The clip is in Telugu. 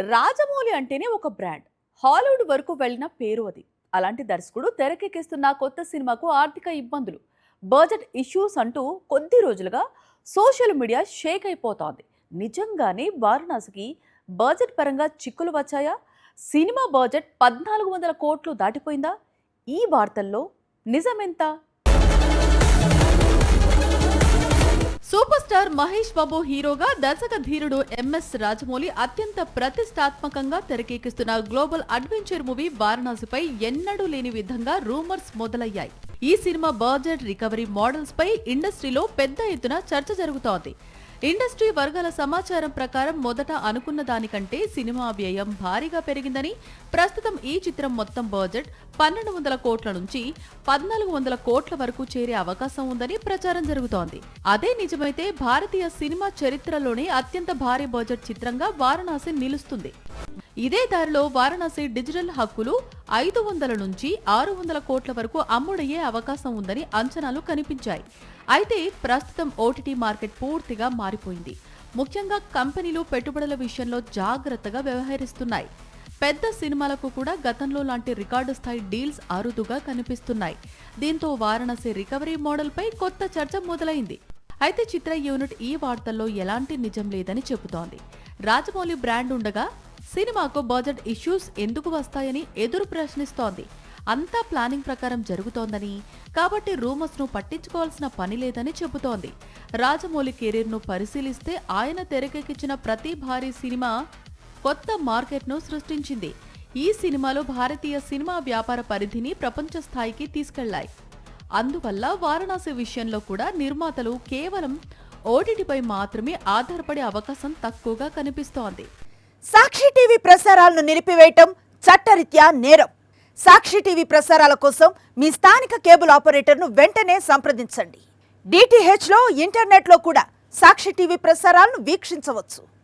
రాజమౌళి అంటేనే ఒక బ్రాండ్. హాలీవుడ్ వరకు వెళ్ళిన పేరు అది. అలాంటి దర్శకుడు తెరకెక్కిస్తున్న కొత్త సినిమాకు ఆర్థిక ఇబ్బందులు, బడ్జెట్ ఇష్యూస్ అంటూ కొద్ది రోజులుగా సోషల్ మీడియా షేక్ అయిపోతోంది. నిజంగానే వారణాసికి బడ్జెట్ పరంగా చిక్కులు వచ్చాయా? సినిమా బడ్జెట్ 1400 కోట్లు దాటిపోయిందా? ఈ వార్తల్లో నిజమెంత? సూపర్ స్టార్ మహేష్ బాబు హీరోగా దర్శక ధీరుడు ఎంఎస్ రాజమౌళి అత్యంత ప్రతిష్టాత్మకంగా తెరకెక్కిస్తున్న గ్లోబల్ అడ్వెంచర్ మూవీ వారణాసిపై ఎన్నడూ లేని విధంగా రూమర్స్ మొదలయ్యాయి. ఈ సినిమా బడ్జెట్ రికవరీ మోడల్స్ పై ఇండస్ట్రీలో పెద్ద ఎత్తున చర్చ జరుగుతోంది. ఇండస్ట్రీ వర్గాల సమాచారం ప్రకారం మొదట అనుకున్న దానికంటే సినిమా వ్యయం భారీగా పెరిగిందని, ప్రస్తుతం ఈ చిత్రం మొత్తం బడ్జెట్ 1200 కోట్ల నుంచి 1400 కోట్ల వరకు చేరే అవకాశం ఉందని ప్రచారం జరుగుతోంది. అదే నిజమైతే భారతీయ సినిమా చరిత్రలోనే అత్యంత భారీ బడ్జెట్ చిత్రంగా వారణాసి నిలుస్తుంది. ఇదే దారిలో వారణాసి డిజిటల్ హక్కులు 500 నుంచి 600 కోట్ల వరకు అమ్ముడయ్యే అవకాశం ఉందని అంచనాలు కనిపించాయి. అయితే ప్రస్తుతం ఓటీటీ మార్కెట్ పూర్తిగా మారిపోయింది. ముఖ్యంగా కంపెనీలు పెట్టుబడుల విషయంలో జాగ్రత్తగా వ్యవహరిస్తున్నాయి. పెద్ద సినిమాలకు కూడా గతంలో లాంటి రికార్డు స్థాయి డీల్స్ అరుదుగా కనిపిస్తున్నాయి. దీంతో వారణాసి రికవరీ మోడల్ పై కొత్త చర్చ మొదలైంది. అయితే చిత్ర యూనిట్ ఈ వార్తల్లో ఎలాంటి నిజం లేదని చెబుతోంది. రాజమౌళి బ్రాండ్ ఉండగా సినిమాకు బడ్జెట్ ఇష్యూస్ ఎందుకు వస్తాయని ఎదురు ప్రశ్నిస్తోంది. అంతా ప్లానింగ్ ప్రకారం జరుగుతోందని, కాబట్టి రూమర్స్ ను పట్టించుకోవాల్సిన పని లేదని చెబుతోంది. రాజమౌళి కెరీర్ ను పరిశీలిస్తే ఆయన తెరకెక్కించిన ప్రతి భారీ సినిమా కొత్త మార్కెట్ ను సృష్టించింది. ఈ సినిమాలు భారతీయ సినిమా వ్యాపార పరిధిని ప్రపంచ స్థాయికి తీసుకెళ్లాయి. అందువల్ల వారణాసి విషయంలో కూడా నిర్మాతలు కేవలం ఓటీటీపై మాత్రమే ఆధారపడే అవకాశం తక్కువగా కనిపిస్తోంది. సాక్షి టీవీ ప్రసారాలను నిలిపివేయటం చట్టరీత్యా నేరం. సాక్షి టీవీ ప్రసారాల కోసం మీ స్థానిక కేబుల్ ఆపరేటర్ను వెంటనే సంప్రదించండి. డిటిహెచ్లో, ఇంటర్నెట్లో కూడా సాక్షి టీవీ ప్రసారాలను వీక్షించవచ్చు.